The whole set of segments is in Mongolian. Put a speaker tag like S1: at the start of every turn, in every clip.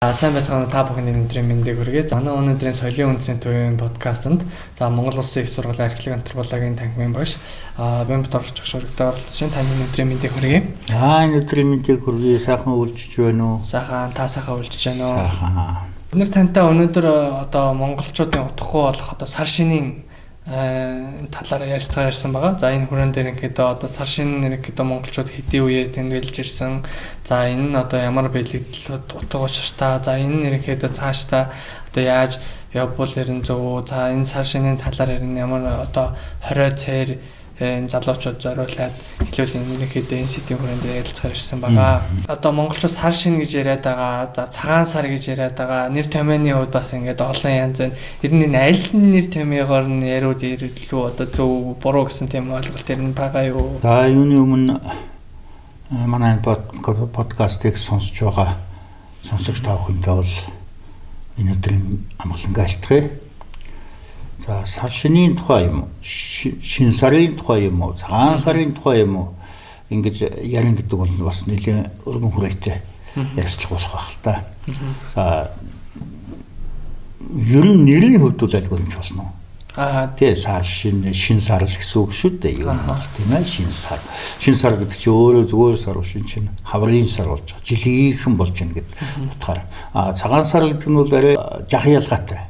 S1: Сайн байцгаана та бүхний өнөөдрийн мэндийг хүргэе. Манай өнөөдрийн соёлын үндэсний төвийн подкастт Монгол Улсын их сургуулийн археологийн антропологийн танхимын багш Бямбат орж өгшөрөгтэй оролцож байна. Таны өнөөдрийн мэндийг хүргэе.
S2: Өнөөдрийн мэндийг хүргэе. Сайхан үйлчж байна уу?
S1: Сайхан, та сайхан үйлчж байна уу?
S2: Сайхан.
S1: Бид нар тантай өнөөдөр одоо монголчуудын утгагүй болох одоо сар шинийн талаар ярилцгаар ирсэн байгаа. За энэ хүрэн дээр ингээд одоо сар шин нэргээд монголчууд хэдийн үеэс тэмдэглэж ирсэн. За энэ нь одоо ямар бэлэгдэл утга учиртай. За энэ нэргээд цаашдаа одоо яаж явбал ерэн зөв. За энэ сар шинийн талаар ер нь ямар одоо 20 цээр энэ залуучууд зориулаад хэлүүл нэргээд энэ сэдвийн хүрэн дээр ярилцгаар ирсэн байгаа. Одоо монголчууд сар шин гэж яриад байгаа. За цагаан сар гэж яриад байгаа. Нэр томьёоны хувьд бас ингээд олон янз байна. Ер нь аль нэр томьёогоор нь яриуд ирлүү одоо зөв буруу гэсэн тийм ойлголт ер нь байгаа юу?
S2: За юуны өмнө манай подкастыг сонсож байгаа сонсогч та бүхэндээ бол өнөөдрийн амгалангаа альтгая. За сар шинийн тухай юм уу? Шин сарын тухай юм уу? Цагаан сарын тухай юм уу? Ингэж ярин гэдэг бол бас нэлээд өргөн хүрээтэй ярилцлага болох байх л та. За ер нь нэрийн хувьд бол аль гөрөмж болно уу? Тэ сар шин сар л гэсэн үг шүү дээ. Юу бол тийм ээ шин сар. Шин сар гэдэг чинь өөрөө зүгээр сар шин чинь хаврын сар болж байгаа. Жилийнхэн болж ийн гэдэг утгаар. Цагаан сар гэдэг нь бол арай жах ялгаатай.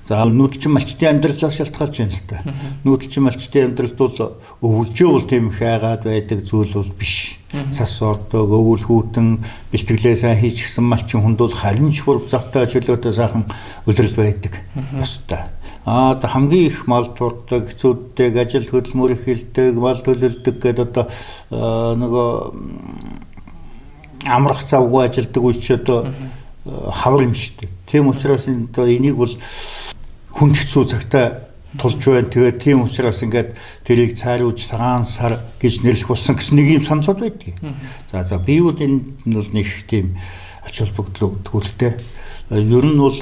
S2: За нүүдэлчин малчтын амьдралаас шалтгаалж байна л та. Нүүдэлчин малчтын амьдралд бол өвөлжөө бол тийм их хайгаад байдаг зүйл бол биш. Цас ордог, өвөл хүүтэн бэлтгэлээ сайн хийчихсэн малчин хүнд бол харин шүрв завтай чөлөөтэй сайхан үлрэл байдаг. Ёстой. Хамгийн их мал турдаг, хэцүүддэг, ажил хөдөлмөр их хилдэг, мал төлөлдөг гэдэг одоо нөгөө амрах завгүй ажилдаг үеч одоо хавар юм шүү дээ. Тийм учраас энийг бол хүнд хэцүү цагтаа тулж байна. Тэгээд тийм учраас ингээд тэрийг цайруулж цагаан сар гэж нэрлэх болсон гэсэн нэг юм саналуд байдгийг. За би бол энд нь бол нэг тийм ач холбогдол өгдөгтэй. Ер нь бол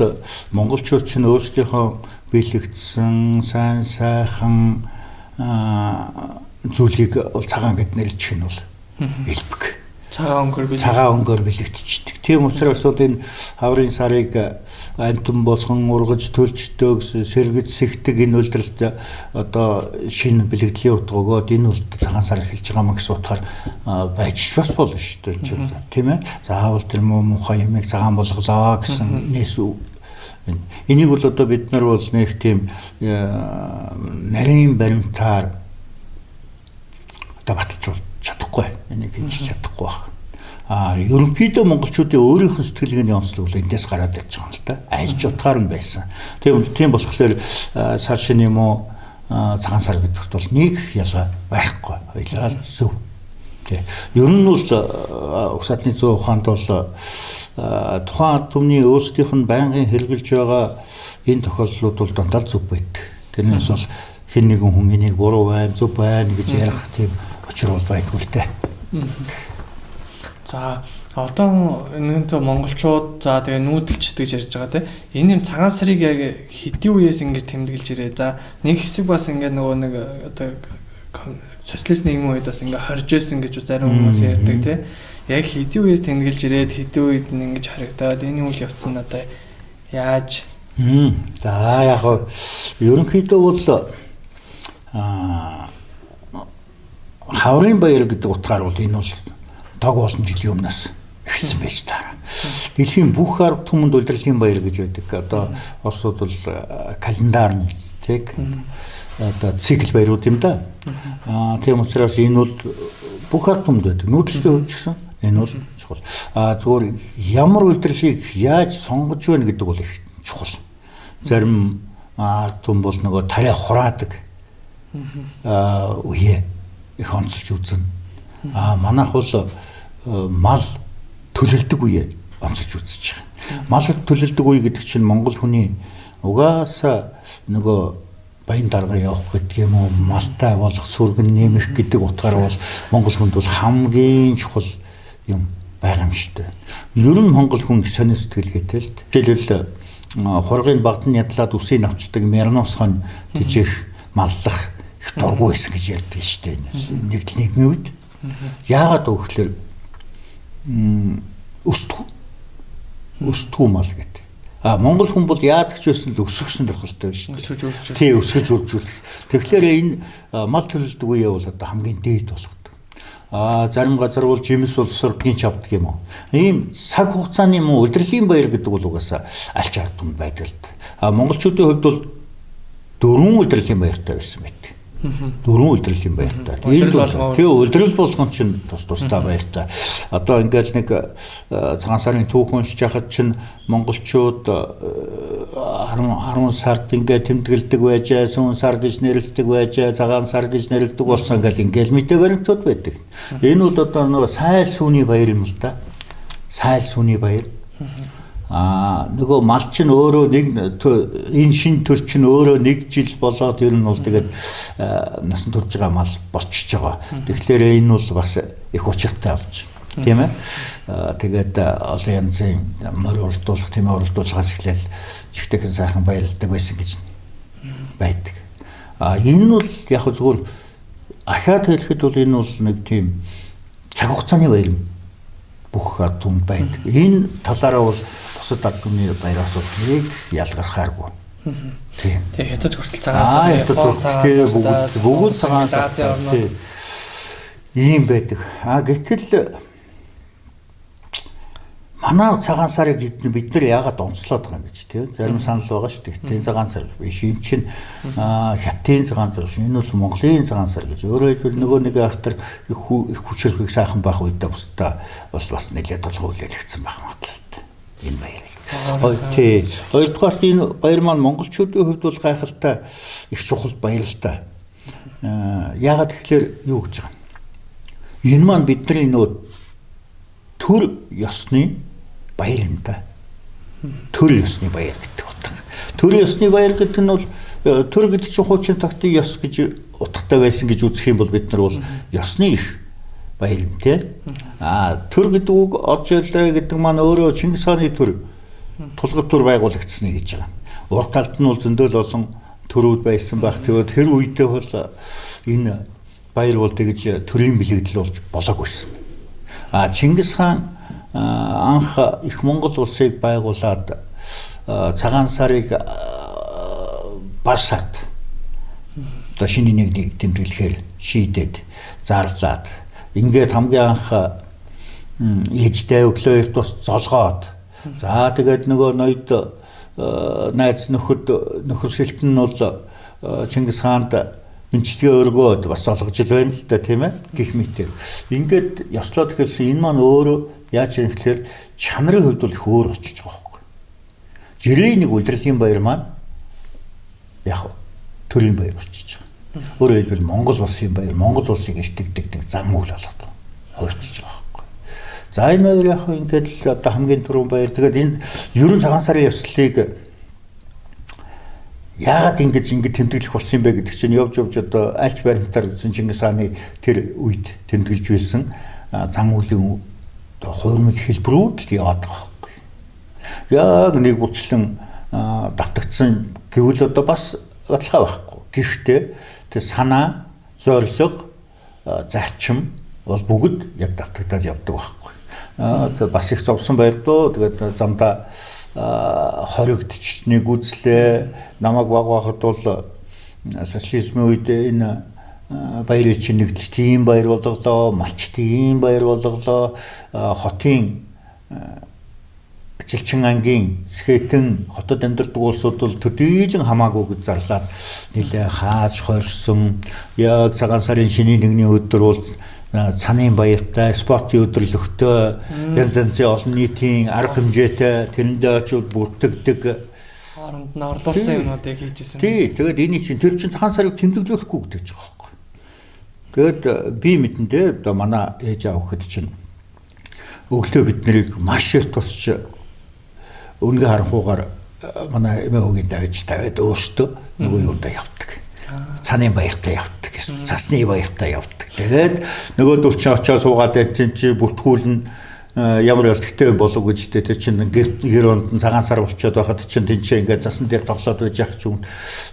S2: монголчууд ч өөрсдийнхөө бэлэгдсэн сайн сайхан зүйлийг бол цагаан гэд нэрлэж гин бол элбэг. Цагаан өнгөөр бэлэгдчихдэг. Тийм учраас энэ хаврын сарыг амтан болгон ургаж төлждөг, сэргэж сэгдэг энэ үйлдэлд одоо шинэ бэлэгдлийн утга өгөөд энэ бол цагаан сар эхэлж байгаа маа гэсэн утгаар байж бас болно шүү дээ. Тийм ээ. Заавал тэр муухай юмыг цагаан болголоо гэсэн нээс энийг бол одоо бид нар бол нэг тийм нарийн баримтаар одоо баталж чадахгүй. Энийг хийж чадахгүй байна. Ерөнхийдөө монголчуудын өөрийнх нь сэтгэлгээний онцлог бол эндээс гараад ирж байгаа юм л да. Айлж утгаар нь байсан. Тийм болохоор сар шин юм уу цагаан сар гэдэгт бол нэг ялгаа байхгүй. Хоёлаа зөв. Тэ. Ер нь бол угсаатны зүй ухаанд бол тухайн ард түмний өөрсдийнх нь байнгын хэрэгжилж байгаа энэ тохиолдлууд бол дандаа зөв байдаг. Тэрнээс бол хэн нэгэн хүн энийг буруу байна, зөв байна гэж ярих тийм учир бол байдгүй л дээ.
S1: За одоо энэ монголчууд за тэгээ нүүдэлчд гэж ярьж байгаа тийм. Энэ цагаан сарыг яг хэдийн үеэс ингэж тэмдэглэж ирээ. За нэг хэсэг бас ингээд нөгөө нэг одоо социалист нийгмийн үед бас ингээд хорж исэн гэж зарим хүмүүс ярьдаг тийм. Яг хэдийн үеэс тэмдэглэж ирээд хэдийн үед нь ингэж харагдаад энэ үйл явц нь одоо яаж
S2: за яг ерөнхийдөө бол хаврын баяр гэдэг утгаар бол энэ бол дог олон жилийн өмнөөс эхэлсэн байж таараа. Дэлхийн бүх ард түмэнд удирдлагын баяр гэж байдаг. Одоо Оросууд бол календарны тэг одоо цикл баярууд юм да. Тийм учраас энэ бол бүх ард түмэнд байдаг. Нүүдэлчтэй хувьд ч гэсэн энэ бол чухал. Зүгээр ямар удирдлагыг яаж сонгож байна гэдэг бол их чухал. Зарим ард түмэн бол нөгөө тариа хураадаг үе их онцолж үзэн. Манайх бол мал төлөлдөг үе онцолж үзэж байгаа. Мал төлөлдөг үе гэдэг чинь монгол хүний угаасаа нөгөө баян дарга явах гэдэг юм уу, малтай болох сүргэн нэмэх гэдэг утгаар бол монгол хүнд бол хамгийн чухал юм байгаа юм шүү дээ. Ер нь монгол хүн сонио сэтгэлгээтэй л. Жишээлбэл хургийн багдны ядлаад үсийг авчдаг Мярнос хон тижих маллах их дургүй байсан гэж ярьдаг шүү дээ. Нийгмийн үед яагаад вэ гэхээр өсдөг. өсдгүү мал гэдэг. Монгол хүн бол яадаг ч байсан л өсгөх сонирхолтой байна шүү дээ. Тий, өсгөж үржүүлэх. Тэгэхээр энэ мал төлөвлөдөг үе бол одоо хамгийн дээд болгодог. Зарим газар бол жимс боловсролын авдаг юм уу. Ийм цаг хугацааны муу удирдлагын баяр гэдэг бол угаасаа аль ч ардгүй байдаг л да. Монголчуудын хувьд бол 4 удирдлагын баяртай байсан байдаг. 4 удирдлагын баяртай. Энэ бол тий удирдал болгон чинь тусдаа баяртай. Одоо ингээд нэг цагаан сарын түүх уншиж хахад чинь монголчууд 10 сард ингээд тэмдэглэдэг байжээ, сүүн сар гэж нэрлэдэг байжээ, цагаан сар гэж нэрлэдэг болсон ингээд мэдээ баримтууд байдаг. Энэ бол одоо нөгөө сайл сүүний баяр юм л да. Сайл сүүний баяр. Нөгөө мал чинь өөрөө нэг энэ шин төл чинь өөрөө 1 жил болоод ер нь бол тэгээд насан турш байгаа мал болчихж байгаа. Тэгэхээр энэ бол бас их учиртай болж тийм ээ. Тэгээд олон янзын морь уралдуулах, тийм уралдуулахаас эхлээл жигтэйхэн сайхан баярлдаг байсан гэж байдаг. Энэ бол яг зүгээр ахаад хэлэхэд бол энэ бол нэг тийм цаг хугацааны баяр бүх ард түмэнд байдаг. Энэ талаараа бол бусад ард түмний баяраас нэг ялгархааргүй. Тийм.
S1: Тэгээ хятад хүртэл цагаан сар,
S2: бүгд цагаан сар ийм байдаг. Гэтэл манай цагаан сарыг бид нар яагаад онцлоод байгаа юм гэж тийм зарим санал байгаа шүү дээ. Тийм цагаан сар биш. Энэ чинь хятадын цагаан сар биш. Энэ бол Монголын цагаан сар гэж. Өөрөөр хэлбэл нөгөө нэг ахтар их хүчрхэг сайхан байх үедээ бусдаа бас нэлээд толгой үлээлгдсэн байх магадлалтай. Энэ баяр. Тий. Хоёрдугаарт энэ баяр маань монголчуудын хувьд бол гайхалтай их чухал баяр л та. Яагаад тэгэхээр юу гэж байгаа юм? Энэ маань бидний нөгөө төр ёсны баяр юм да. Төр ёсны баяр гэдэг утга. Төр ёсны баяр гэдэг нь бол төр гэдэг чинь хуучин тогтын ёс гэж утгатай байсан гэж үзэх юм бол бид нар бол ёсны их баяр юм те. Төр гэдэг үг орж ирлээ гэдэг маань өөрөө Чингис хааны төр тулгар төр байгуулагдсан гэж байгаа. Урд талд нь бол зөндөл олон төрүүд байсан байх. Тэгээд тэр үедээ бол энэ баяр бол тэгж төрийн бэлэгдэл болж болоогүйсэн. Чингис хаан анх их Монгол улсыг байгуулад цагаан сарыг бар сард одоо шинэ нэг тэмдэглэхээр шийдээд зарлаад ингээд хамгийн анх ээжтэй өглөө эрт золгоод за тэгээд нөгөө ноёд найз нөхөр шилтэн нь бол Чингис хаанд мэнчтгээ өргөөд бас олгож л байна л да тийм ээ гих мэт. Ингээд ёслоод ихэлсэн энэ маань өөрөө яаж юм гэхээр чанарын хувьд бол их өөр болчихж байгаа байхгүй. Жирийн нэг удирдлагын баяр маань яг төрийн баяр болчихж байгаа. Өөрөөр хэлбэл Монгол улсын баяр, Монгол улсыг илтгэдэг зам үйл болоод хуурчж байгаа байхгүй. За энэ хоёр яг ингээд л одоо хамгийн түрүүн баяр. Тэгээд энэ ерөн цагаан сарын ёслолыг яагаад ингэж тэмдэглэх болсон юм бэ гэдэг чинь явж одоо альч баримтаар гэсэн Чингис хааны тэр үед тэмдэглэж байсан зан үйлийн хуурмал хэлбэрүүд л яваад байгаа байхгүй. Яг нэг бүрчлэн давтагдсан гэвэл одоо бас баталгаа байхгүй. Гэхдээ тэр санаа, зорилго, зарчим бол бүгд яг давтагдаад явдаг байхгүй. Бас их зовсон байрдуу тэгээд замдаа хоригдч нэг үзлээ намайг баг байхад бол социализмын үед энэ баярыг чинь нэгдэж тийм баяр болголоо, малч тийм баяр болголоо, хотын Ажилчин ангийн Сэхэтэн хотод амьдардаг улсууд бол төдийлөн хамаагүй гэж зарлаад нэлээ хааж хорьсон. Яг цагаан сарын шинийн нэгний өдөр бол цанын баяртай, спортын өдөрлөгтэй, янз янзын олон нийтийн арга хэмжээтэй тэрэндээ очиод бүртгэдэг.
S1: Хооронд нь орлуулсан юмнуудыг хийжсэн.
S2: Тий, тэгээд энэ чинь тэр чинь цагаан сарыг тэмдэглэхгүй гэдэг ч байгаа байхгүй. Тэгээд би мэдэндээ одоо манай ээж аав гэхэд чинь өглөө бид нарыг маш их тусч үнгээ харанхуугаар манай эмээ өвгийн давж тавиад өөртөө нөгөө юундаа явдаг. Цанын баяртай явдаг. Цасны баяртай явдаг. Тэгээд нөгөө дулчин очоо суугаад энэ чи бүртгүүлэн ямар өлтгтэй болов гэж тэр чинь гэр онд цагаан сар болчиход байхад чинь тэнцээ ингээд засан дээр тоглоод байж ах ч юм.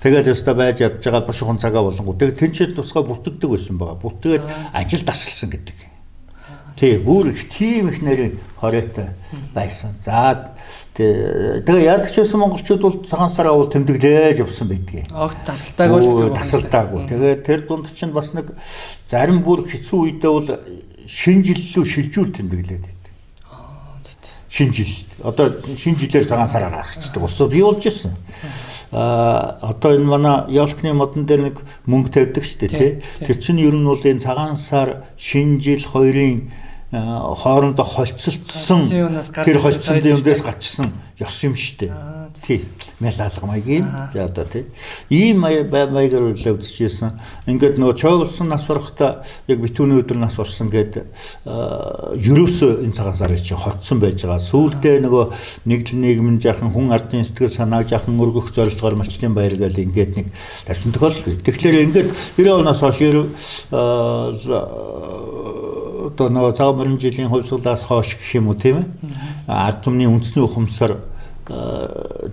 S2: Тэгээд өстө байж ядж байгаа бошхон цагаа болонгоо. Тэгээд тэнцээ тусгай бүртгэдэг байсан байгаа. Бүртгээд ажил тасалсан гэдэг. Тий, бүр их тийм их нэрийн хоройтой байсан. За тэгээ яадаг ч байсан монголчууд бол цагаан сараа бол тэмдэглээж явсан байдгийг.
S1: Огт тасалтаагүй л гэсэн үг.
S2: Тасалтаагүй. Тэгээ тэр дунд чинь бас нэг зарим бүр хэцүү үедээ бол шинэ жил рүү шилжүүл тэмдэглээд байдаг. Шинэ жил. Одоо шинэ жилээр цагаан сараа гаргацдаг улсууд бий болж ирсэн. Одоо энэ манай Ялкны модон дээр нэг мөнгө тавьдаг шүү дээ, тий. Тэр чинь ер нь бол энэ цагаан сар шинэ жил хоёрын хоорондоо холцолцсон тэр холцсон юмдээс гачсан ёс юм шүү дээ. Тий. Мэлалга маягийн одоо тий. Ийм маягаар үлээвчсэн. Ингээд нөгөө чоолсон нас барахта яг битүүний өдөр нас барсан гээд ерөөсөө энэ цагаан сарын чинь холцсон байж байгаа. Сүүлдээ нөгөө нэгдэл нийгмэн жаахан хүн ардын сэтгэл санааг жаахан өргөх зорилгоор малчтын баяр гээд ингээд нэг тавьсан тохиол. Тэгэхээр ингээд 90 оноос хойш одоо нөгөө цаг баримт жилийн хувьсгалаас хойш гэх юм уу тийм ээ. Ард түмний үндэсний ухамсар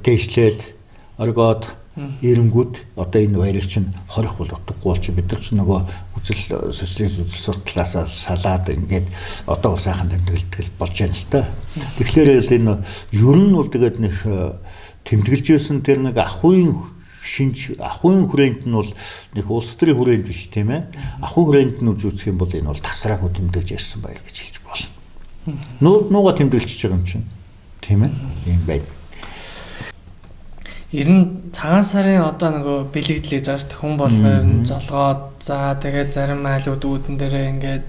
S2: дээшлээд оргоод эрэнгүүд одоо энэ баярыг чинь хорих бол утгагүй болчих бид нар ч нөгөө үзэл социалист үзэл сурталаас салаад ингээд одоо сайхан тэмдэглэдэг болж байна л та. Тэгэхээр энэ ер нь бол тэгээд нэг тэмдэглэж байсан тэр нэг ахуйн хүрээнд нь бол нэг улс төрийн хүрээнд биш тийм ээ. Ахуй хүрээнд нь үзүүлэх юм бол энэ бол тасраагүй тэмдэглэж ярьсан баяр гэж хэлж болно. Нууга тэмдэглэж байгаа юм чинь тийм ээ. Ийм байд.
S1: Ер нь цагаан сарын одоо нөгөө бэлэгдлийг зааш хүн болгоор нь золгоод за тэгээд зарим айлууд үүдэн дээрээ ингээд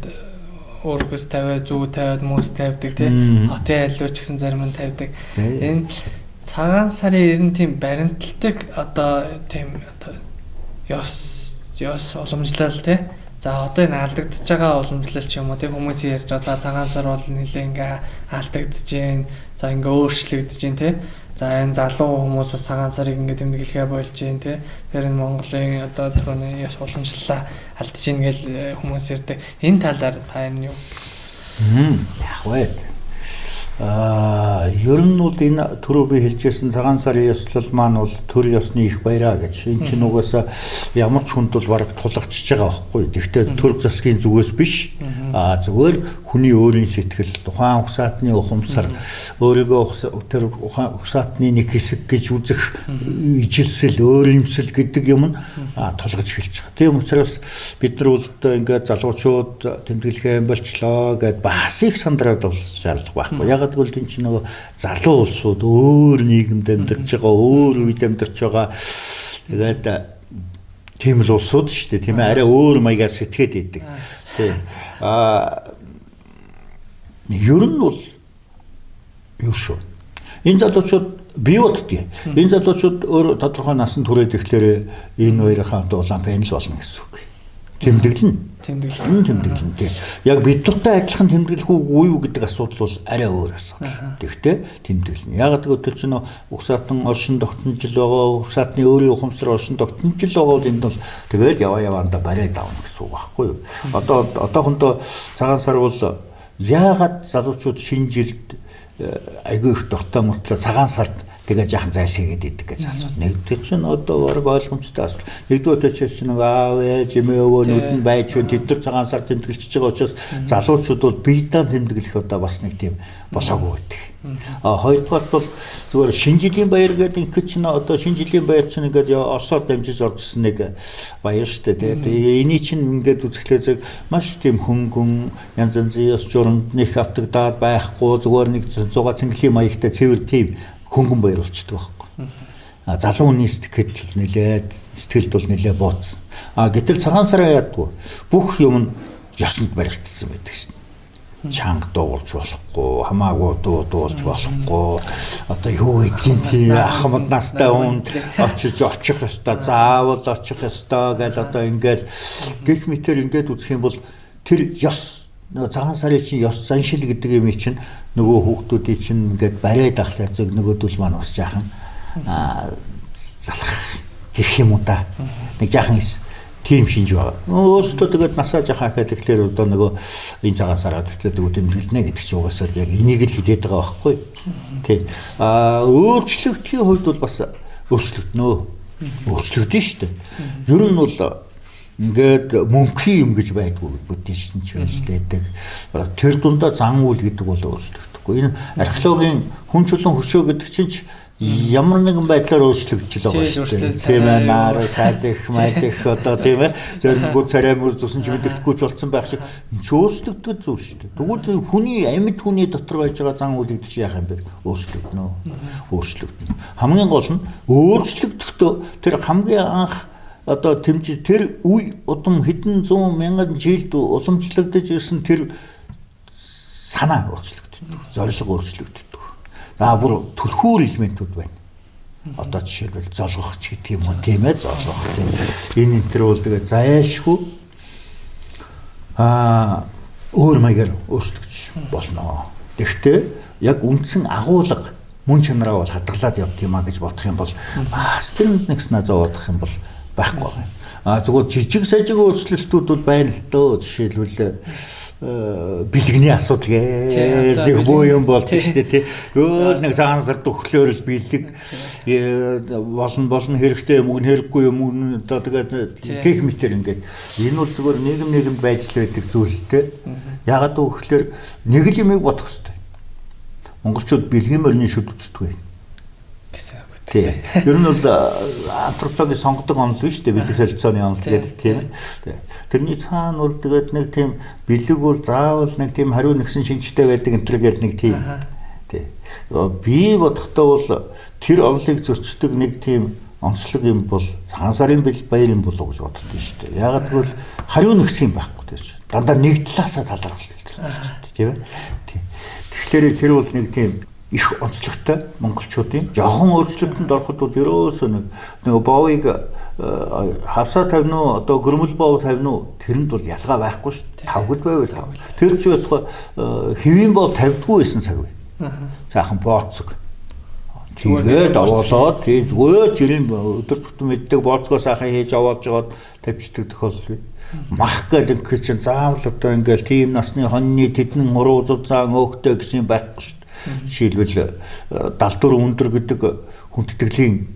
S1: өргөс тавиад зүү тавиад мөс тавьдаг тийм хотын айлууд ч гэсэн зарим нь тавьдаг. Энэ цагаан сарын ер нь тийм баримталдаг одоо тийм одоо ёс уламжлал тийм. За одоо энэ алдагдчихж байгаа уламжлал ч юм уу тийм хүмүүс ярьж байгаа. За цагаан сар бол нэлээ ингээ алдагдж जैन. За ингээ өөрчлөгдөж जैन тийм. За энэ залуу хүмүүс бас цагаан сарыг ингээ тэмдэглэхээ болж जैन тийм. Тэр энэ Монголын одоо түрүүний ёс уламжлалаа алдж जैन гэж хүмүүс ярьдаг. Энэ талаар та юу?
S2: Яг вэ. Ер нь бол энэ түрүү би хэлжсэн цагаан сарын ёслол маань бол төр ёсны их баяраа гэж. Энэ чинь угаасаа ямар ч хүнд бол бараг тулгачж байгаа байхгүй. Гэхдээ төр засгийн зүгээс биш. Зүгээр хүний өөрийн сэтгэл, тухайн угсаатны ухамсар, өөрийгөө тэр угсаатны нэг хэсэг гэж үзэх ижилсэл, өөрөмсөл гэдэг юм нь тулгаж эхэлж байгаа. Тийм учраас бид нар бол ингээд залуучууд тэмдэглэхээ юм болчлоо гэд бас их сандраад бол шаардлага байхгүй. Яг тэгвэл энэ чинь нөгөө залуу улсууд өөр нийгэмд амьдарч байгаа, өөр үед амьдарч байгаа. Тэгээд тийм л улсууд шүү дээ, тийм ээ. Арай өөр маягаар сэтгэхэд идэг. Тийм. Ер нь бол юу шүү. Энэ залуучууд бий уддаг. Энэ залуучууд өөр тодорхой насан туршид ирэхлээр энэ хоёрын улаан панел болно гэсэн үг. Тэмдэглэн. Яг бидэртэй адилхан тэмдэглэх үгүй юу гэдэг асуудал бол арай өөр асуудал. Тэгэхдээ тэмдэглэн. Яг гэвэл чинь угсаатан оршин тогтнож байгаа, угсаатны өөрийн ухамсар оршин тогтнож байгаа бол энд бол тэгээд яваандаа бариад авна гэсэн үг байхгүй юу? Одоохондоо цагаан сар бол яагаад залуучууд шинэ жилд айгүй их тогтоо мөртлөө цагаан сард тэгээ жаахан зайшаагээд идэг гэж асуу. Нэгдүгээр чинь одоо баг ойлгомжтой асуу. Нэгдүгээр чинь нэг аав ээж эмээ өвөөнүүд нь байж тэд нар цагаан сар тэмдэглэж байгаа учраас залуучууд бол биедээ тэмдэглэх одоо бас нэг тийм болоогүй байдаг. Хоёрдугаар бол зүгээр шинэ жилийн баяр гэдэг ингээд чинь одоо шинэ жилийн баяр чинь ингээд Оросоор дамжиж оржсэн нэг баяр шүү дээ. Тэгээ эний чинь ингээд үзэхлээр зөв маш тийм хөнгөн янз янзын ёс журамд нэг автагдаад байхгүй зүгээр нэг 100 цэнгэлийн маягтай цэвэр тийм хөнгөн баяр болчдөг байхгүй. Залууны сэтгэл сэтгэлд бол нэлээд бууцсан. Гэтэл цагаан сараа яадгүй бүх юм нь ёсонд баригдсан байдаг шин. Чанга дуулж болохгүй, хамаагүй дуулж болохгүй. Одоо юу гэдгийг тийм ахмад настай хүн очих ёстой, заавал очих ёстой гэж одоо ингээд гэх мэтэр ингээд үзэх юм бол тэр ёс цагаан сарын чинь ёс заншил гэдэг юм чинь нөгөө хүүхдүүдийн чинь ингээд бариад ахлаа зөв нөгөөдөл маань бас жаахан залах гэх юм уу та. Нэг жаахан тийм шинж байгаа. Өөрөөсөө тэгээд насаа жахаа гэхэд тэгэхээр одоо нөгөө энэ цагаан сараад тэгээд тэмдэглэнэ гэдэг чинь угаасаа яг энийг л хэлээд байгаа байхгүй. Тий. Өөрчлөгдөхийн хувьд бол бас өөрчлөгднө шүү дээ. Ер нь бол ингээд мөнхийн юм гэж байдгүй буддизм ч байдаг. Тэр дундаа зан үйл гэдэг бол өөрчлөгдөхгүй. Энэ археологийн хүн чулуун хөшөө гэдэг чинь ямар нэгэн байдлаар өөрчлөгдөж байгаа шүү дээ. Тийм ээ, наар салих, мэдэх одоо тийм ээ. Зөвхөн царай мөр зүсэн ч мэддэхгүй ч болсон байх шиг өөрчлөгдөж зүйл шүү дээ. Тэгвэл хүний амьд хүний дотор байж байгаа зан үйл гэдэг чинь яах юм бэ? Өөрчлөгдөнө. Өөрчлөгдөнө. Хамгийн гол нь өөрчлөгдөхдөө тэр хамгийн анх одоо тэмцэл тэр үе удам хэдэн зуун мянган жилд уламжлагдаж ирсэн тэр санаа өөрчлөгддөг. Зорилго өөрчлөгддөг. Бүр түлхүүр элементүүд байна. Одоо жишээлбэл золгох ч гэдэг юм уу тийм ээ, золгох тийм. Энэ энтер бол тэгээ зайлшгүй өөр маягаар өөрчлөгдөж болно. Гэхдээ яг үндсэн агуулга мөн чанараа бол хадгалаад явт юм а гэж бодох юм бол бас тэр нэгснээ зовоодох юм бол байхгүй байна. Зүгээр жижиг сажиг өөрчлөлтүүд бол байна л дөө. Жишээлбэл бэлгэний асуудал гэдэг боо юм болдог шүү дээ. Нэг цагаан сард өглөөр л бэлэг болно хэрэгтэй юм уу хэрэггүй юм уу одоо тэгээд тех метр ингээд энэ бол зүгээр нийгэмд байж л байдаг зүйлтэй. Ягаад гэвэл нэг л юмыг бодох хэрэгтэй. Монголчууд бэлгийн мөрний шүд үздэг байх гэсэн. Тийм. Ер нь бол антропологи сонгодог онол биш үү? Бэлэг солилцооны онол гэдэг тийм. Тэрний цаана бол тэгээд нэг тийм бэлэг бол заавал нэг тийм хариу нэгсэн шинжтэй байдаг энтергээл нэг тийм. Тийм. Би бодохдоо бол тэр онолыг зөрчдөг нэг тийм онцлог юм бол цагаан сарын баяр юм болов уу гэж боддоо шүү дээ. Ягаад гэвэл хариу нэгсэн юм байхгүй тийм. Дандаа нэг талаасаа талархал хэлдэг тийм. Тийм. Тэгэхээр тэр бол нэг тийм их онцлогтой монголчуудын жоохон өөрчлөлтөнд ороход бол ерөөсөө нэг боовыг хавсаа тавина уу одоо гөрмөл боов тавина уу тэрэнд бол ялгаа байхгүй шүү дээ. Тавгад байвал тэр ч бодохоо хэвийн боов тавьдгүй байсан цаг бай. Заахан бооцог. Тэгээд овоолоод зүгээр жирийн өдөр тутам мэддэг бооцгоо саахан хийж овоолж жоод тавьчихдаг тохиолдол бий. Мах гэдэг чинь заавал одоо ингээл тийм насны хоньны тэдэн уруу зузаан өөхтэй гэсэн байхгүй шүү дээ. Жишээлбэл далдуур өндөр гэдэг хүндэтгэлийн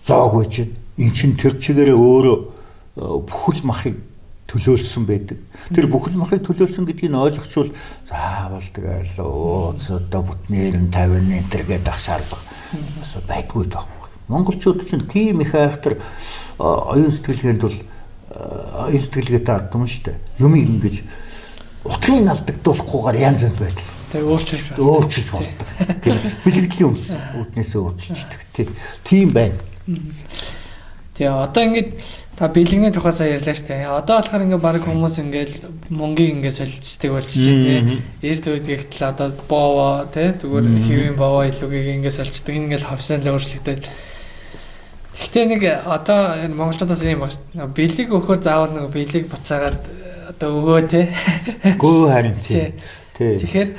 S2: зоог байж байна. Эн чин тэр чигээрээ өөрөө бүхэл махыг төлөөлсөн байдаг. Тэр бүхэл махыг төлөөлсөн гэдгийг ойлгочвол заавал тэгэл ууц одоо бүтнээр нь 50 энэ гэдэг ах шаардлага байдгүй таахгүй. Монголчууд чинь тийм их айхтар оюун сэтгэлгээнд бол оюун сэтгэлгээтэй ардсан шүү дээ. Юм ингэж утгыг алдагдуулахгүйгээр янз бүрийн байдал.
S1: Тэр өөрчилж болдог. Тийм бэлгэдлийн үүднээсээ өөрчилждэг. Тийм байна. Тэгээ одоо ингэж та бэлгэний тухайсаа ярьлаа шүү дээ. Одоо болохоор ингээ баг хүмүүс ингээл мөнгийг ингээ солилцдаг болж байна тий. Эрт үед гэхтэл одоо боовоо тий зүгээр хэвийн боовоо илүүгийг ингээ солилцдаг. Энэ ингээл хавсаан л өөрчлөгдөд. Гэхдээ нэг одоо монголчуудаас юм байна шүү дээ. Бэлэг өгөхөр заавал нэг бэлэг буцаагаад одоо өгөө тий.
S2: Гөө харин тий.
S1: Тэгэхээр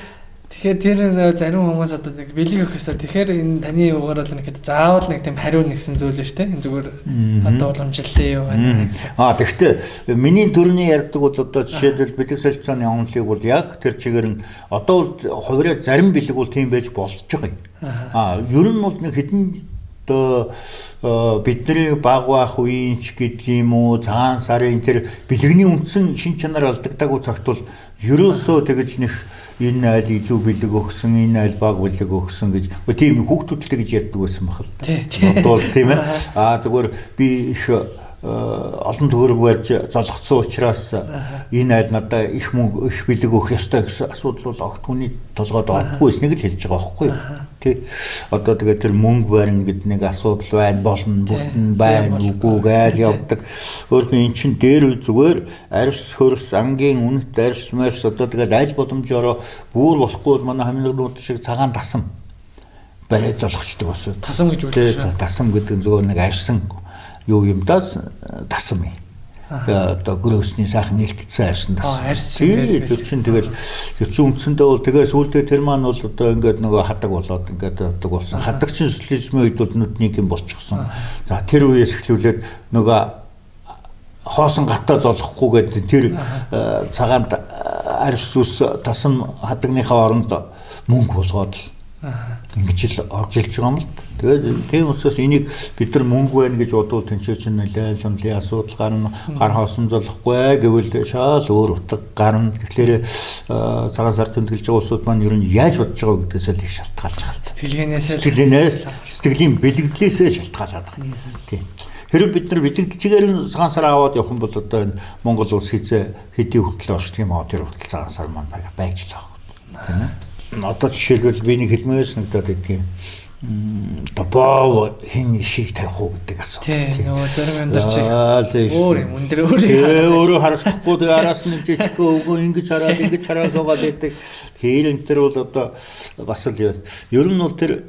S1: тэр зарим хүмүүс одоо нэг бэлэг өгөхөөсөө тэгэхээр энэ таны угаар бол нэг заавал нэг тийм хариу нэгсэн зүйл шүү дээ. Энэ зүгээр одоо уламжлалын юу байна гэсэн.
S2: Тэгэхдээ миний төрний ярьдаг бол одоо жишээлбэл бэлэг солилцооны онолыг бол яг тэр чигээр нь одоо бол хувираа зарим бэлэг бол тийм байж болж байгаа юм. Ер нь бол нэг хэдэн бидний баг бах үеийнч гэдэг юм уу цагаан сарын тэр бэлгэний үндсэн шин чанар алдагдаагүй цагт бол ерөөсөө тэгэж нэг энэ айл илүү бэлэг өгсөн энэ айл баг бэлэг өгсөн гэж тийм хүүхдүүдтэй гэж ярьдаг байсан баг л. Бол тийм ээ. Зүгээр би их олон төгрөг барьж золгоцсон учраас энэ айл надаа их мөнгө их бэлэг өгөх ёстой гэсэн асуудал бол огт хүний толгойд орохгүйс нэг л хэлж байгаа байхгүй юу? Тий. Одоо тэгээд тэр мөнгө барьна гэдэг нэг асуудал байна, болно, бүтэн байна, үгүй гэж явдаг. Өөрөөр эн чин дээр зүгээр арьс хөрс ангийн үнэт арьс марс одоо тэгээд аль боломжоор бүр болохгүй бол манай хамнагнууд шиг цагаан тасам барай золгочдөг бас.
S1: Тасам гэж үү?
S2: Тасам гэдэг нь зүгээр нэг арьсан юу юм даа тасам юм. Одоо гөрөөсний сайхан нээлтцсэн арьсан тасам. Тэр чинь тэгэл тэр чинь үндсэндээ бол тэгээ сүүлдээ тэр маань бол одоо ингээд нөгөө хадаг болоод ингээд одоо болсон. Хадаг чинь социализмын үед бол нүдний юм болчихсон. За тэр үеэс эхлүүлээд нөгөө хоосон гатаа золохгүй гэдэг тэр цагаанд арьс ус тасам хадагныхаа оронд мөнгө болгоод Ингэж л орж илж байгаа юм л. Тэгээд тийм учраас энийг бид нар мөнгө байна гэж бодвол тэнцээ чинь нэлээд шунлын асуудал гарна, гар хоосон золохгүй гэвэл шал өөр утга гарна. Тэгэхээр цагаан сар тэмдэглэж байгаа улсууд маань ер нь яаж бодож байгаа гэдгээс л их шалтгаалж байгаа. Сэтгэлийн бэлэгдлээсээ шалтгаалаад байгаа. Тийм. Хэрвээ бид нар бэлэгдэлчээр цагаан сар аваад явах юм бол одоо энэ Монгол улс хэдий хүртэл орчих юм аа тэр хүртэл цагаан сар маань байж л байгаа. Тийм ээ. Одоо жишээлбэл би нэг хэлмээр санагдаад байдгийг Топоо хин ихийг тавих уу гэдэг асуулт.
S1: Тийм нөгөө зарим амьдарч өөр юм өндөр
S2: өөрөө харагдахгүй тэгээ араас нь жижигхөө өгөө ингэж хараад суугаад байдаг. Тэр энэ бол одоо бас л ер нь бол тэр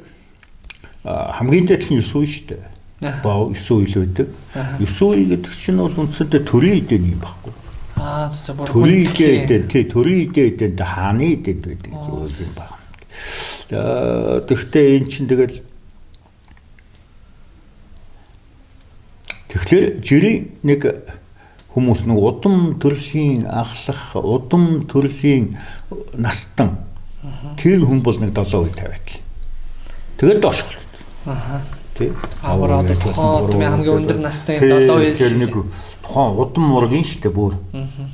S2: хамгийн дээд нь 9 үе шүү дээ. Боо 9 үе л байдаг. 9 үе гэдэг чинь бол үндсэндээ төрийн эдэн юм баггүй. Төрийн эдэн төрийн эдэн хааны эдэд байдаг зүйл юм байна. Тэгэхдээ эн чинь тэгэл тэгэхээр жирийн нэг хүмүүс нэг удам төрлийн ахлах, удам төрлийн настан тэр хүн бол нэг 7 үе тавиад л. Тэгээд доошлоо. Тий.
S1: Авраад удмын хамгийн өндөр настай 7 үе
S2: тэр нэг тухайн удам мургийн штэ бүр.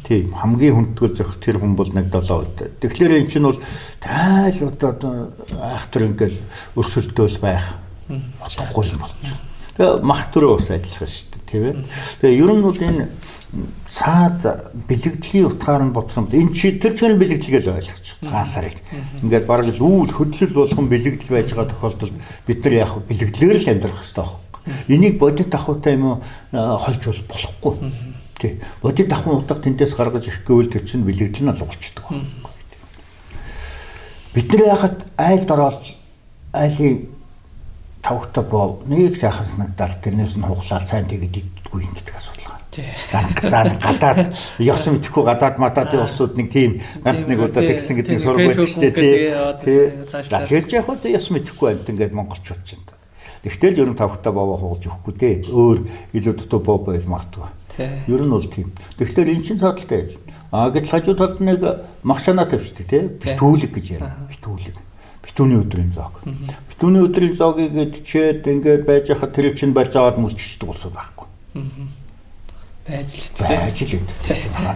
S2: Тийм хамгийн хүндгэл зөх тэр хүн бол нэг 7 үе. Тэгэхээр эн чинь бол тайл одоо айхтар ингээл өрсөлдөөл байх болохгүй юм болж. Тэгээ мах төрөө ус адилхан штэ тийм ээ. Тэгээ ер нь бол энэ цаад бэлэгдлийн утгаар нь бодсон бол энэ чи тэр чигээр бэлэгдлэгээл ойлгочих. Цагаан сарыг. Ингээд бараг л үйл хөдлөл болгон бэлэгдэл байж байгаа тохиолдолд бид нар яг бэлэгдлээр л амьдрах хэрэгтэй байна. Энийг бодит ахуйтай юм хольж болохгүй. Тий. Бодит ахуй утга тэндээс гаргаж ирэх гэвэл тэр чинь бэлэгдэл нь л болчихдог байна. Бид нар яхад айлд ороод айлын тавхта боо нэг сайхан санагдал тэрнээс нь хуглаад сайн тэгээд иддэггүй юм гэдэг асуудал байна. Тий. Гадаад ёс мэдхгүй гадаад мататын улсууд нэг тийм ганц нэг удаа тэгсэн гэдэг сураг байдаг шүү дээ. Тий. Тэгэхээр яг удаа ёс мэдхгүй амт ингээд монголчууд чинь. Тэгтэл ер нь тавхта боо хуулж өгөхгүй дээ. Өөр илүү дутуу боо байл магадгүй. Ер нь бол тийм. Тэгэхээр эн чинь цаадалтай байж. Гэтэл хажуу талд нэг махшана тавьчихдаг тий. Битүүлэг гэж яриа. Битүүлэг. Битүүний өдрийн зоог. Битүүний өдрийн зоогийг гэдчихэд ингээд байж хахад тэр чинь барьж аваад мүлччихдэг болсон байхгүй. Байж л үү.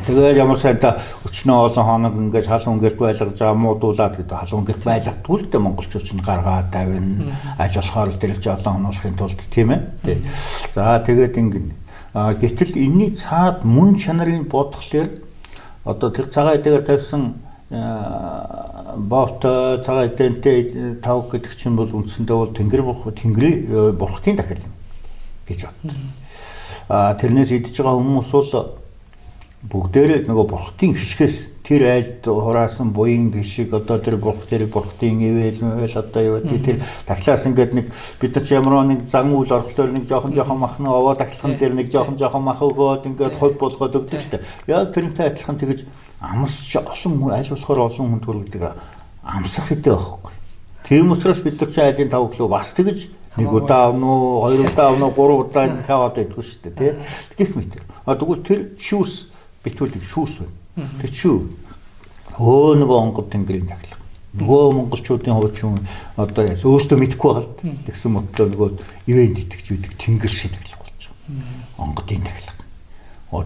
S2: Тэгээд ямар сайн та өчнөө олон хоног ингээд халуун гэрт байлгаж байгаа муудуулаад гэдэг халуун гэрт байлгадгүй л дээ монголчууд чинь гаргаад тавина. Аль болохоор л дэлж олон хонуулахын тулд тийм ээ. За тэгээд ингээд гэтэл энэний цаад мөн чанарын бодглохлоор одоо тэр цагаан эдэгээр тавьсан бот цагаан эдэнтэй тав гэдэг чинь бол үндсэндээ бол тэнгэрийн бурхтын дахил юм гэж бод. Тэрнээс идэж байгаа хүмүүс бол бүгдээрээ нөгөө бурхтын хишгээс тэр айлд хураасан буян гişиг одоо тэр бурхтын ивэл одоо юу тэр тахлаас ингээд нэг бид нар ч ямар нэг зан үйл орхлоор нэг жоохон махны овоо тахлахын дээр нэг жоохон мах өгөөд ингээд хов болгоод өгдөг шүү дээ. Яг тэрнтэй адилхан тэгэж амсч олон аль болохоор олон хүнд хүргэдэг амсах хэдэ байхгүй. Тийм учраас бид нар ч айлын тавглуу бас тэгэж нэг удаа авно, хоёр удаа авно, гурван удаа хаваад байдгүй шүү дээ, тий. Гэх мэт. Тэгвэл тэр шүүс битүүлэг шүүс байна. Тэр чүү нөгөө онгод тэнгэрийн тахлах. Нөгөө монголчуудын хуучин одоо өөрсдөө мэдэхгүй байгаад тэгсэн мөтлөө нөгөө ивэнд итгэж үүдэг тэнгэр шиг тахлах болж байгаа. Онгодын тахлах.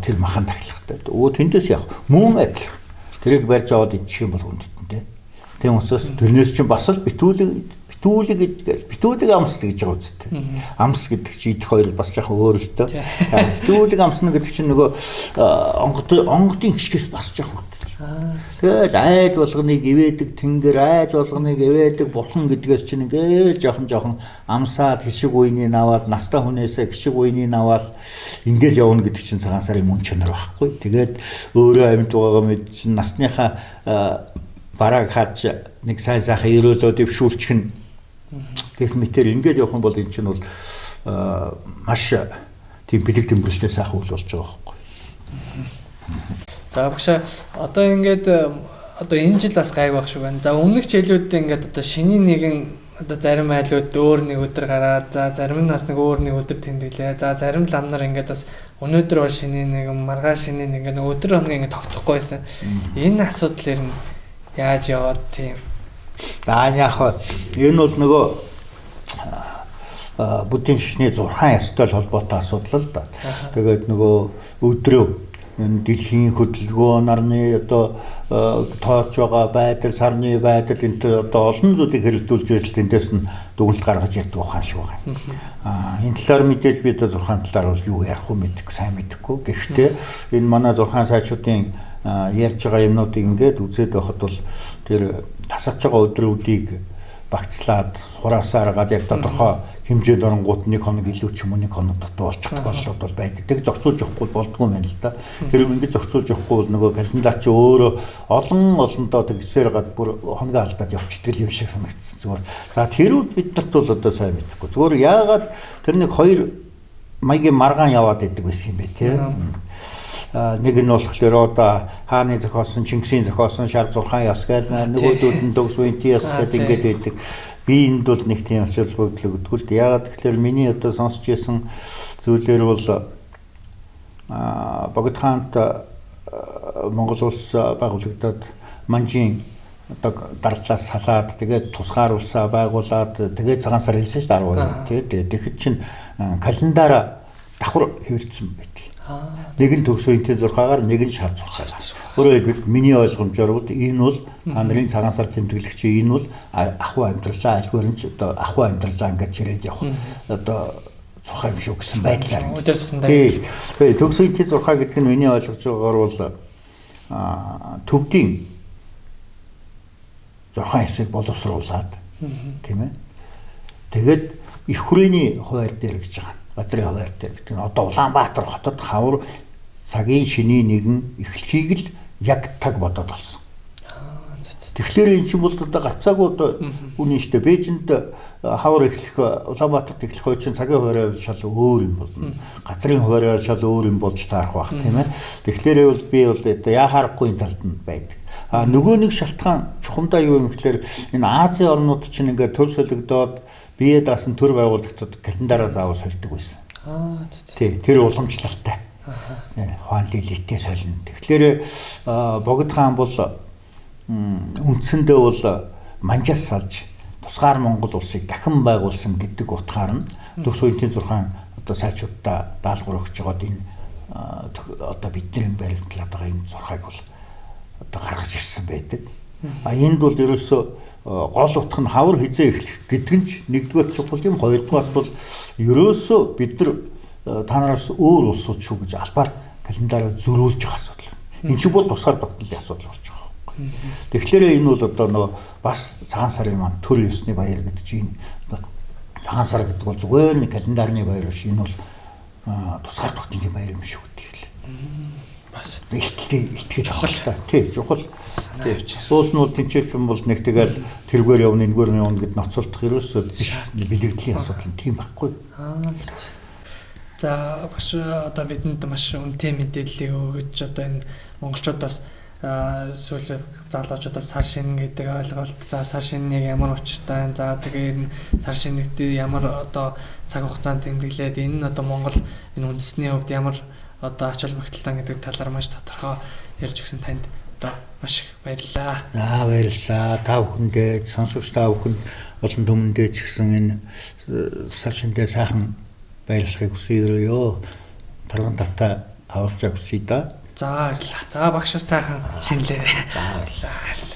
S2: Тэр махан тахлахтай. Тэндээс яг мөн адилхан. Тэрийг барьж аваад идчих юм бол хүндэтэн, тий. Тийм учраас тэрнээс чинь бас л битүүлэг амс гэж байгаа үстэй. Амс гэдэг чинь идэх хоёр бас жоохон өөр л тоо. Битүүлэг амсна гэдэг чинь нөгөө онгодын хишгээс бас жоохон үүтэй. Тэгээд айл болгоныг ивэдэг тэнгэр, айл болгоныг ивэдэг бурхан гэдгээс чинь ингээд жоохон амсаад хишиг үений наваад настай хүнээсээ хишиг үений наваад ингээд явна гэдэг чинь цагаан сарын мөн чанар байхгүй. Тэгээд өөрөө амьд байгаа мэд чинь насныхаа бараг харж нэг сайн сайхан өрөөлөө дэвшүүлчих нь гэх мэтэр ингээд явах юм бол энэ чинь бол маш тийм бэлэг тэмдэглэлтэй сайхан үйл болж байгаа байхгүй.
S1: За багш одоо ингээд одоо энэ жил бас гайг байх шиг байна. За өмнөх жилүүдэд ингээд одоо шинийн нэгэн одоо зарим айлууд өөр нэг өдөр гараад за зарим нь бас нэг өөр нэг өдөр тэмдэглээ. За зарим лам нар ингээд бас өнөөдөр бол шинийн нэгэн маргааш шинийн ингээд өдөр хоног ингээд тогтохгүй байсан. Энэ асуудлаар нь яаж яваад тийм
S2: Яг энэ бол нөгөө бүдгийн шишний 6 ёстой холбоотой асуудал л да. Тэгээд нөгөө өдрөө энэ дэлхийн хөдөлгөөн нарны одоо тоолж байгаа байдал, сарны байдал энэ одоо олон зүйлийг хэрэгжүүлж ирсэн тэндээс нь дүгнэлт гаргаж яддаг ухаан шиг байгаа. Энэ талаар мэдээж бид 6 талаар бол юу ярих уу мэдэхгүй, сайн мэдэхгүй. Гэхдээ энэ манай 6 сайчуудын ярьж байгаа юмнуудыг ингээд үзээд байхад бол тэр тасарч байгаа өдрүүдийг багцлаад хураасаар гад яг тодорхой хэмжээнд оронгууд 1 хоног илүү ч юм уу 1 хоног дотор болчих тохиолдлууд бол байдаг. Тэг зохицуулж явахгүй болдгоо юм байна л да. Хэрвээ ингэж зохицуулж явахгүй бол нөгөө календар чи өөрөө олондоо тэгсээр гад бүр хоног алдаад явчихдаг юм шиг санагдсан. Зүгээр. За тэрүүд бид нарт бол одоо сайн мэдэхгүй. Зүгээр яагаад тэр нэг 2 маягийн маргаан яваад идэг байсан юм бэ тий. Нэг нь болохоор одоо хааны зохиосон, Чингисийн зохиосон шар 6 яс гэдэг нөгөөдүүд нь Дөгс Винти яс гэдэг ингээд байдаг. Би энд бол нэг тийм ачаал бүгдлэг өгдөгөл. Яагаад тэгэхээр миний одоо сонсч байсан зүйлэр бол Богд хаант Монгол улс байгуулагдаад манжийн одоо дардлаас салаад тэгээд тусгааруулсаа байгуулад тэгээд цагаан сар хэлсэн шүү дээ 10% тий. Тэгэхэд чинь календараа давхар хэвлэлсэн байдаг. Нэг нь Төгс Винти 6-аар нэг нь шар 6-аар. Өөрөөр хэлбэл миний ойлгомжоор бол энэ бол та нарын цагаан сар тэмдэглэгч энэ бол ахуй амьдралаа альгүйр нь одоо ахуй амьдралаа ингэж ирээд явах одоо цохоо юм шүү гэсэн байдлаар. Тий. Төгс Винти 6 гэдэг нь миний ойлгож байгаагаар бол төвдийн 6 хэсэг боловсруулад тийм ээ. Тэгээд их хүрээний хуваар дээр гэж байгаа. Газрын хуваар дээр гэдэг нь одоо Улаанбаатар хотод хавар цагийн шинийн нэгэн эхлэхийг л яг таг бодоод болсон. Тэгэхээр энэ чинь бол одоо гацаагүй одоо үнэн шүү дээ. Бээжинд хавар эхлэх Улаанбаатарт эхлэх хоёр чинь цагийн хуваараа шал өөр юм болно. Газрын хуваараа шал өөр юм болж таарах бах тийм ээ. Тэгэхээр бол би бол одоо яхаарахгүй энэ талд нь байдаг. Нөгөө нэг шалтгаан чухамдаа юу юм гэхээр энэ Азийн орнууд чинь ингээд төл солигдоод бие даасан төр байгуулагчид календараа заавал сольдог байсан. Тий, тэр уламжлалтай. Хуан Лилитээ солино. Тэгэхээр Богд хаан бол үндсэндээ бол манжаас салж тусгаар Монгол улсыг дахин байгуулсан гэдэг утгаар нь Төгс Винти 6 одоо сайчуудаа даалгавар өгч байгаад энэ одоо бидний баримтлаад байгаа энэ 6-ыг бол одоо гаргаж ирсэн байдаг. Энд бол ерөөсөө гол утга нь хавар хизээ эхлэх гэдэг нь нэгдүгээр чухал юм, хоёрдугаар бол ерөөсөө бид нар та нараас өөр улсууд шүү гэж албаар календараа зөрүүлж явах асуудал. Энэ ч бол тусгаар тогтнолын асуудал болж байгаа. Тэгэхээр энэ бол одоо нөгөө бас цагаан сарын маань төр ёсны баяр гэдэг чинь цагаан сар гэдэг бол зүгээр нэг календарны баяр биш. Энэ бол тусгаар тогтнолын баяр юм шүү гэдэг л. Бас илтгэл чухал та. Тий, чухал. Суус нь бол тэнцээч юм бол нэг тэгэл тэргээр явна, энэгээр явна гэд ноцолдох ерөөсөө биш бэлэгдлийн асуудал тийм байхгүй.
S1: За багш одоо бидэнд маш үнэтэй мэдээллийг өгөж одоо энэ монголчуудаас сүүлийн залуучуудаас сар шинэ гэдэг ойлголт, за сар шинийг ямар учиртай, за тэгээд сар шинэгт ямар одоо цаг хугацаанд тэмдэглээд энэ нь одоо Монгол энэ үндэсний хувьд ямар одоо ач холбогдолтой гэдэг талаар маш тодорхой ярьж өгсөн танд одоо маш их баярлалаа.
S2: Баярлалаа. Та бүхэндээ сонсогч та бүхэнд олон түмэндээ ч гэсэн энэ сар шиндээ сайхан баярлахыг хүсье. Тарган тавтай аварцаа хүсье да.
S1: За баярлалаа. За багш сайхан шинэлээ.
S2: За баярлалаа.